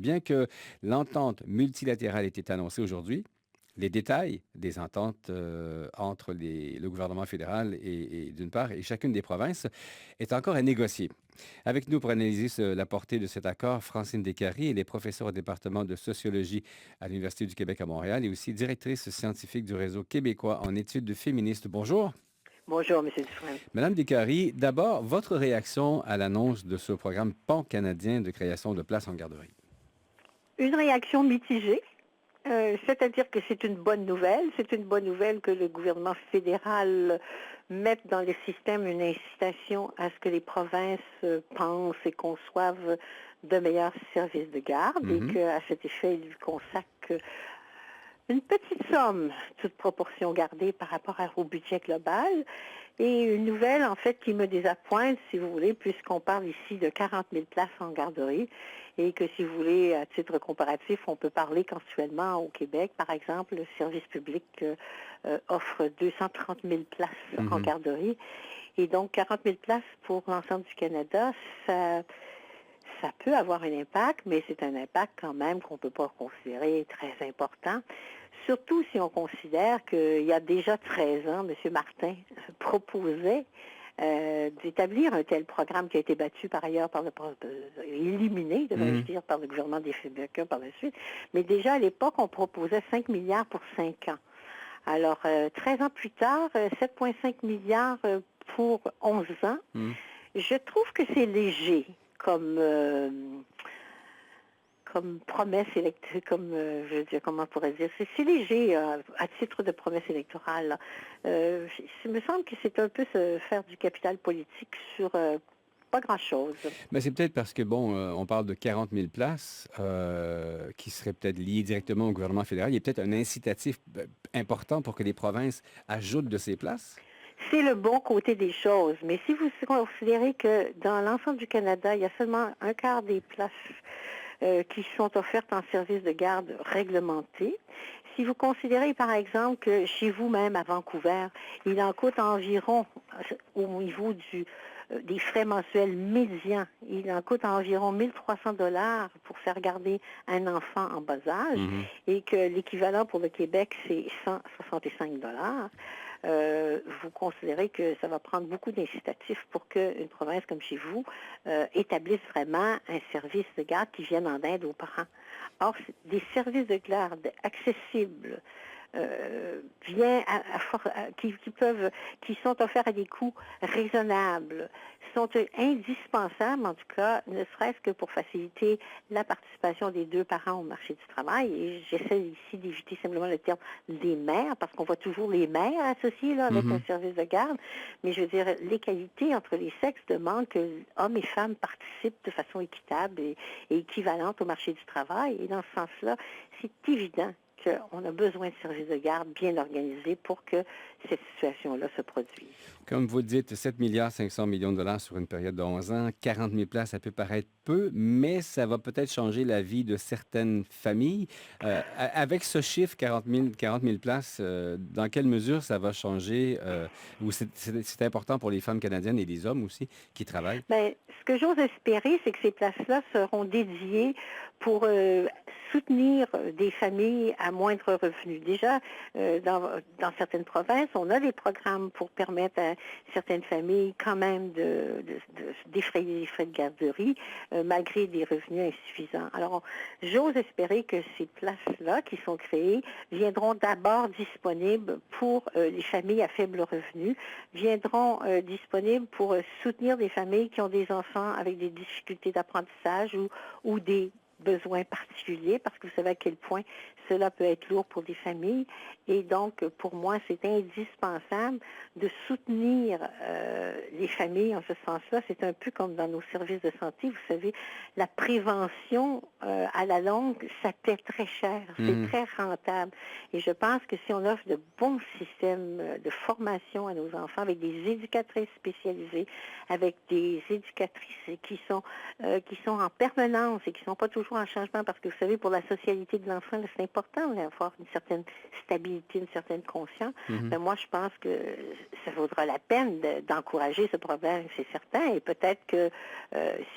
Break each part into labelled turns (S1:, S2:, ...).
S1: Bien que l'entente multilatérale ait été annoncée aujourd'hui, les détails des ententes entre le gouvernement fédéral d'une part et chacune des provinces est encore à négocier. Avec nous pour analyser la portée de cet accord, Francine Descaries, elle est professeure au département de sociologie à l'Université du Québec à Montréal et aussi directrice scientifique du réseau québécois en études féministes. Bonjour.
S2: Bonjour, M. Dufresne.
S1: Madame Descaries, d'abord, votre réaction à l'annonce de ce programme pan-canadien de création de places en garderie?
S2: Une réaction mitigée, c'est-à-dire que c'est une bonne nouvelle. C'est une bonne nouvelle que le gouvernement fédéral mette dans le système une incitation à ce que les provinces pensent et conçoivent de meilleurs services de garde et
S1: Mhm.
S2: qu'à cet effet, ils lui consacrent une petite somme, toute proportion gardée par rapport au budget global. Et une nouvelle, en fait, qui me désappointe, si vous voulez, puisqu'on parle ici de 40 000 places en garderie et que, si vous voulez, à titre comparatif, on peut parler qu'actuellement, au Québec, par exemple, le service public offre 230 000 places en
S1: Mhm.
S2: garderie. Et donc, 40 000 places pour l'ensemble du Canada, ça peut avoir un impact, mais c'est un impact quand même qu'on ne peut pas considérer très important. Surtout si on considère qu'il y a déjà 13 ans, M. Martin proposait d'établir un tel programme qui a été battu par ailleurs éliminé, devrais-je
S1: Mhm.
S2: dire, par le gouvernement des Fédécats par la suite. Mais déjà à l'époque, on proposait 5 milliards pour 5 ans. Alors, 13 ans plus tard, 7,5 milliards pour 11 ans.
S1: Mhm.
S2: Je trouve que c'est léger comme promesse électorale, je veux dire, comment on pourrait dire, c'est léger à titre de promesse électorale. Il me semble que c'est un peu se faire du capital politique sur pas grand-chose.
S1: Mais c'est peut-être parce que, bon, on parle de 40 000 places qui seraient peut-être liées directement au gouvernement fédéral. Il y a peut-être un incitatif important pour que les provinces ajoutent de ces places?
S2: C'est le bon côté des choses, mais si vous considérez que dans l'ensemble du Canada, il y a seulement un quart des places qui sont offertes en service de garde réglementé. Si vous considérez, par exemple, que chez vous-même, à Vancouver, il en coûte environ, au niveau des frais mensuels médians, il en coûte environ 1 300 $ pour faire garder un enfant en bas âge,
S1: Mhm.
S2: et que l'équivalent pour le Québec, c'est 165 $. Vous considérez que ça va prendre beaucoup d'incitatifs pour qu'une province comme chez vous établisse vraiment un service de garde qui vienne en aide aux parents. Or, des services de garde accessibles, qui sont offerts à des coûts raisonnables, sont indispensables, en tout cas, ne serait-ce que pour faciliter la participation des deux parents au marché du travail. Et j'essaie ici d'éviter simplement le terme des mères, parce qu'on voit toujours les mères associées là, avec un
S1: Mhm.
S2: service de garde. Mais je veux dire, l'égalité entre les sexes demande que hommes et femmes participent de façon équitable et équivalente au marché du travail. Et dans ce sens-là, c'est évident qu'on a besoin de services de garde bien organisés pour que cette situation-là se produise.
S1: Comme vous le dites, 7 milliards 500 millions de dollars sur une période de 11 ans, 40 000 places, ça peut paraître peu, mais ça va peut-être changer la vie de certaines familles. Avec ce chiffre, 40 000 places, dans quelle mesure ça va changer, ou c'est important pour les femmes canadiennes et les hommes aussi qui travaillent?
S2: Bien, ce que j'ose espérer, c'est que ces places-là seront dédiées pour soutenir des familles à moindre revenu. Déjà, dans certaines provinces, on a des programmes pour permettre à certaines familles quand même de défrayer les frais de garderie malgré des revenus insuffisants. Alors, j'ose espérer que ces places-là qui sont créées viendront d'abord disponibles pour les familles à faible revenu, viendront disponibles pour soutenir des familles qui ont des enfants avec des difficultés d'apprentissage ou des besoins particuliers, parce que vous savez à quel point cela peut être lourd pour des familles. Et donc, pour moi, c'est indispensable de soutenir les familles en ce sens-là. C'est un peu comme dans nos services de santé. Vous savez, la prévention, à la longue, ça paie très cher. C'est
S1: Mhm.
S2: très rentable. Et je pense que si on offre de bons systèmes de formation à nos enfants avec des éducatrices spécialisées, avec des éducatrices qui sont en permanence et qui ne sont pas toujours faut un changement parce que, vous savez, pour la socialité de l'enfant, là, c'est important d'avoir une certaine stabilité, une certaine conscience.
S1: Mhm.
S2: Moi, je pense que ça vaudra la peine d'encourager ce problème, c'est certain. Et peut-être que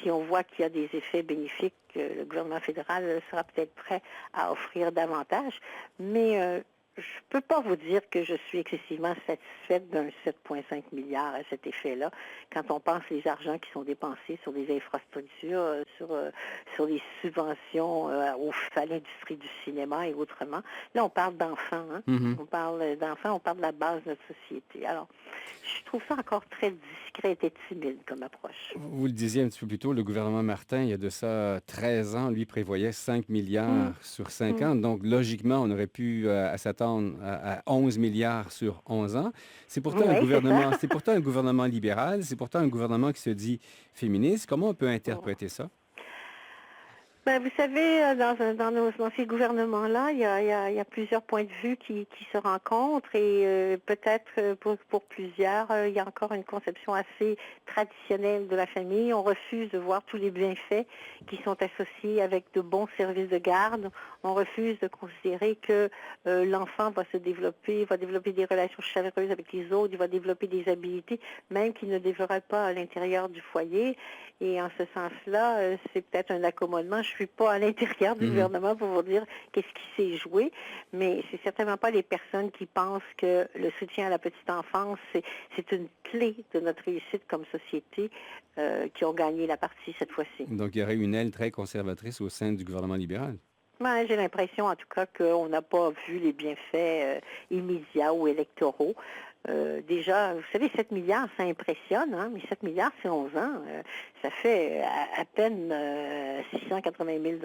S2: si on voit qu'il y a des effets bénéfiques, le gouvernement fédéral sera peut-être prêt à offrir davantage. Mais je ne peux pas vous dire que je suis excessivement satisfaite d'un 7,5 milliards à cet effet-là. Quand on pense les argents qui sont dépensés sur des infrastructures, sur des subventions à l'industrie du cinéma et autrement, là, on parle d'enfants. Hein?
S1: Mhm.
S2: On parle d'enfants, on parle de la base de notre société. Alors, je trouve ça encore très discret et timide comme approche.
S1: Vous le disiez un petit peu plus tôt, le gouvernement Martin, il y a de ça 13 ans, lui prévoyait 5
S2: Hum,
S1: milliards sur 5
S2: hum.
S1: ans. Donc, logiquement, on aurait pu à s'attendre à 11 milliards sur 11 ans.
S2: Oui, c'est ça.
S1: C'est pourtant un gouvernement libéral, c'est pourtant un gouvernement qui se dit féministe. Comment on peut interpréter ça?
S2: Ben, vous savez, dans ces gouvernements-là, il y a plusieurs points de vue qui se rencontrent et peut-être pour plusieurs, il y a encore une conception assez traditionnelle de la famille. On refuse de voir tous les bienfaits qui sont associés avec de bons services de garde. On refuse de considérer que l'enfant va développer des relations chaleureuses avec les autres, il va développer des habiletés, même qu'il ne développerait pas à l'intérieur du foyer. Et en ce sens-là, c'est peut-être un accommodement. Je ne suis pas à l'intérieur du
S1: Mhm.
S2: gouvernement pour vous dire qu'est-ce qui s'est joué, mais c'est certainement pas les personnes qui pensent que le soutien à la petite enfance, c'est une clé de notre réussite comme société qui ont gagné la partie cette fois-ci.
S1: Donc, il y aurait une aile très conservatrice au sein du gouvernement libéral.
S2: Ouais, j'ai l'impression, en tout cas, qu'on n'a pas vu les bienfaits immédiats ou électoraux. Déjà, vous savez, 7 milliards, ça impressionne, hein, mais 7 milliards, c'est 11 ans. Ça fait à peine 680 000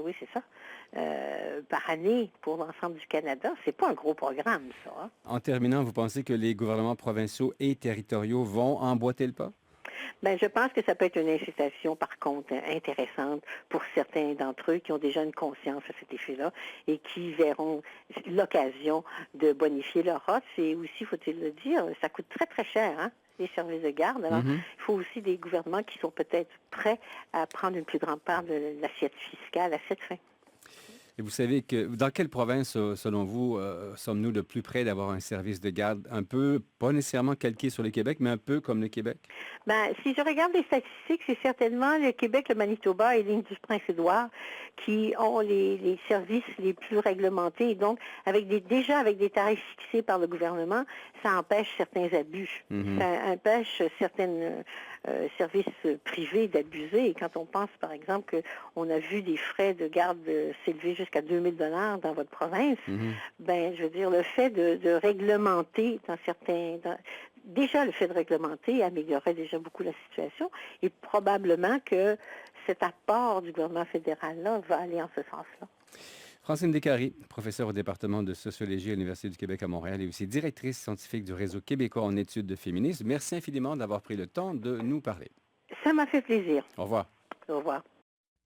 S2: oui, c'est ça, par année pour l'ensemble du Canada. C'est pas un gros programme, ça. Hein.
S1: En terminant, vous pensez que les gouvernements provinciaux et territoriaux vont emboîter le pas?
S2: Ben, je pense que ça peut être une incitation, par contre, intéressante pour certains d'entre eux qui ont déjà une conscience à cet effet-là et qui verront l'occasion de bonifier leur offre. Et aussi, faut-il le dire, ça coûte très, très cher, hein, les services de garde. Alors,
S1: Mhm.
S2: il faut aussi des gouvernements qui sont peut-être prêts à prendre une plus grande part de l'assiette fiscale à cette fin.
S1: Et vous savez que dans quelle province, selon vous, sommes-nous le plus près d'avoir un service de garde un peu, pas nécessairement calqué sur le Québec, mais un peu comme le Québec?
S2: Ben, si je regarde les statistiques, c'est certainement le Québec, le Manitoba et l'île du Prince-Édouard qui ont les services les plus réglementés. Et donc, déjà avec des tarifs fixés par le gouvernement, ça empêche certains abus.
S1: Mhm.
S2: Ça empêche certains services privés d'abuser. Et quand on pense, par exemple, qu'on a vu des frais de garde s'élever jusqu'à 2000 $ dans votre province,
S1: Mhm.
S2: ben, je veux dire, le fait de réglementer déjà, le fait de réglementer améliorerait déjà beaucoup la situation et probablement que cet apport du gouvernement fédéral-là va aller en ce sens-là.
S1: Francine Descaries, professeure au département de sociologie à l'Université du Québec à Montréal et aussi directrice scientifique du Réseau québécois en études de féminisme. Merci infiniment d'avoir pris le temps de nous parler.
S2: Ça m'a fait plaisir.
S1: Au revoir.
S2: Au revoir.